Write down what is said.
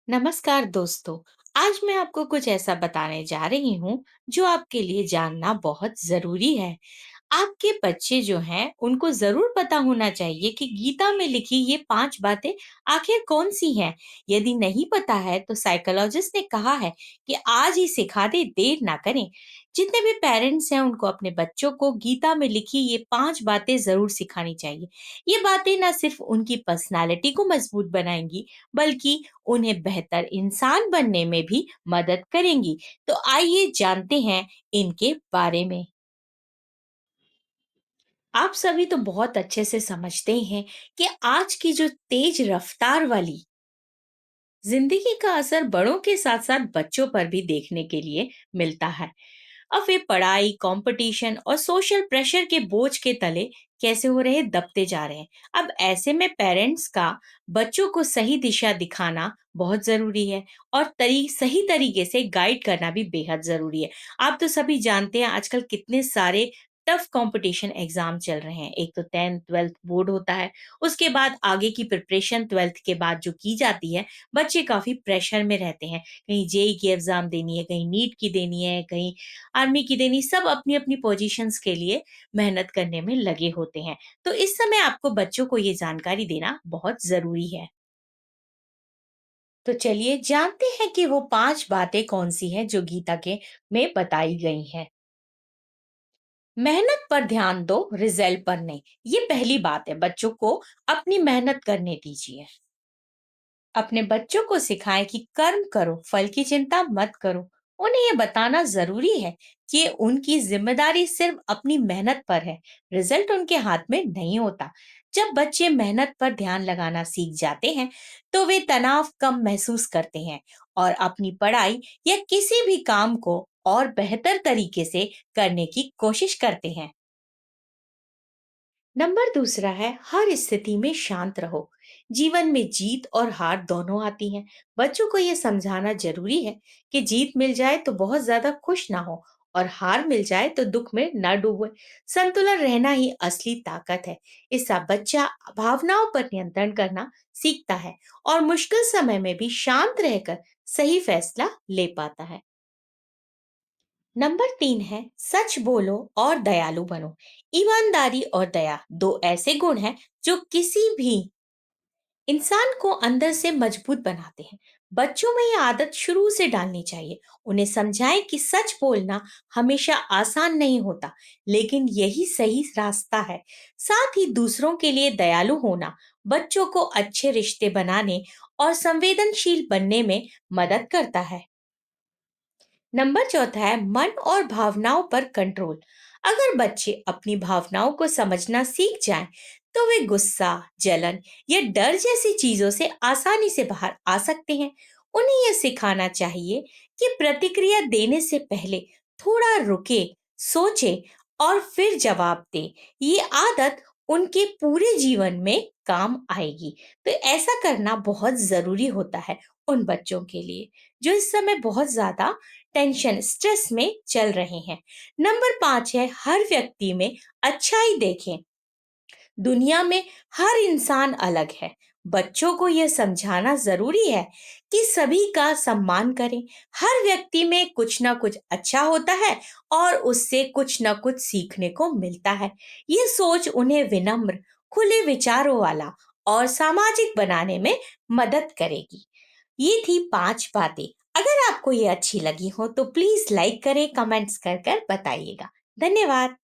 नमस्कार दोस्तों। आज मैं आपको कुछ ऐसा बताने जा रही हूँ जो आपके लिए जानना बहुत जरूरी है। आपके बच्चे जो हैं उनको जरूर पता होना चाहिए कि गीता में लिखी ये 5 बातें आखिर कौन सी हैं। यदि नहीं पता है तो साइकोलॉजिस्ट ने कहा है कि आज ही सिखा दे, देर ना करें। जितने भी पेरेंट्स हैं उनको अपने बच्चों को गीता में लिखी ये 5 बातें जरूर सिखानी चाहिए। ये बातें ना सिर्फ उनकी पर्सनालिटी को मजबूत बनाएंगी बल्कि उन्हें बेहतर इंसान बनने में भी मदद करेंगी। तो आइए जानते हैं इनके बारे में। आप सभी तो बहुत अच्छे से समझते ही हैं कि आज की जो तेज रफ्तार वाली जिंदगी का असर बड़ों के साथ साथ बच्चों पर भी देखने के लिए मिलता है। अब वे पढ़ाई, कंपटीशन और सोशल प्रेशर के बोझ के तले कैसे हो रहे दबते जा रहे हैं। अब ऐसे में पेरेंट्स का बच्चों को सही दिशा दिखाना बहुत जरूरी है और सही तरीके से गाइड करना भी बेहद जरूरी है। आप तो सभी जानते हैं आजकल कितने सारे टफ कंपटीशन एग्जाम चल रहे हैं। एक तो 10th 12th बोर्ड होता है, उसके बाद आगे की प्रिपरेशन 12th के बाद जो की जाती है। बच्चे काफी प्रेशर में रहते हैं, कहीं जेई की एग्जाम देनी है, कहीं नीट की देनी है, कहीं आर्मी की देनी। सब अपनी अपनी पोजीशंस के लिए मेहनत करने में लगे होते हैं। तो इस समय आपको बच्चों को ये जानकारी देना बहुत जरूरी है। तो चलिए जानते हैं कि वो 5 बातें कौन सी हैं जो गीता के में बताई गई हैं। मेहनत पर ध्यान दो, रिजल्ट पर नहीं। ये पहली बात है, बच्चों को अपनी मेहनत करने दीजिए। अपने बच्चों को सिखाएं कि कर्म करो, फल की चिंता मत करो। उन्हें ये बताना जरूरी है कि उनकी जिम्मेदारी सिर्फ अपनी मेहनत पर है, रिजल्ट उनके हाथ में नहीं होता। जब बच्चे मेहनत पर ध्यान लगाना सीख जाते हैं तो वे तनाव कम महसूस करते हैं और अपनी पढ़ाई या किसी भी काम को और बेहतर तरीके से करने की कोशिश करते हैं। नंबर दूसरा है, हर स्थिति में शांत रहो। जीवन में जीत और हार दोनों आती हैं। बच्चों को यह समझाना जरूरी है कि जीत मिल जाए तो बहुत ज्यादा खुश ना हो और हार मिल जाए तो दुख में न डूबे। संतुलन रहना ही असली ताकत है। इससे बच्चा भावनाओं पर नियंत्रण करना सीखता है और मुश्किल समय में भी शांत रहकर सही फैसला ले पाता है। नंबर 3 है, सच बोलो और दयालु बनो। ईमानदारी और दया दो ऐसे गुण हैं जो किसी भी इंसान को अंदर से मजबूत बनाते हैं। बच्चों में ये आदत शुरू से डालनी चाहिए। उन्हें समझाएं कि सच बोलना हमेशा आसान नहीं होता, लेकिन यही सही रास्ता है। साथ ही दूसरों के लिए दयालु होना बच्चों को अच्छे रिश्ते बनाने और संवेदनशील बनने में मदद करता है। नंबर चौथा है, मन और भावनाओं पर कंट्रोल। अगर बच्चे अपनी भावनाओं को समझना सीख जाएं, तो वे गुस्सा, जलन या डर जैसी चीजों से आसानी से बाहर आ सकते हैं। उन्हें यह सिखाना चाहिए कि प्रतिक्रिया देने से पहले थोड़ा रुके, सोचे और फिर जवाब दे। ये आदत उनके पूरे जीवन में काम आएगी। तो ऐसा करना बहुत जरूरी होता है उन बच्चों के लिए जो इस समय बहुत ज्यादा टेंशन, स्ट्रेस में चल रहे हैं। नंबर 5 है, हर व्यक्ति में अच्छाई देखें। दुनिया में हर इंसान अलग है। बच्चों को यह समझाना जरूरी है कि सभी का सम्मान करें। हर व्यक्ति में कुछ ना कुछ अच्छा होता है और उससे कुछ ना कुछ सीखने को मिलता है। ये सोच उन्हें विनम्र, खुले विचारों वाला और सामाजिक बनाने में मदद करेगी। ये थी 5 बातें। अगर आपको ये अच्छी लगी हो तो प्लीज लाइक करें, कमेंट्स कर कर बताइएगा। धन्यवाद।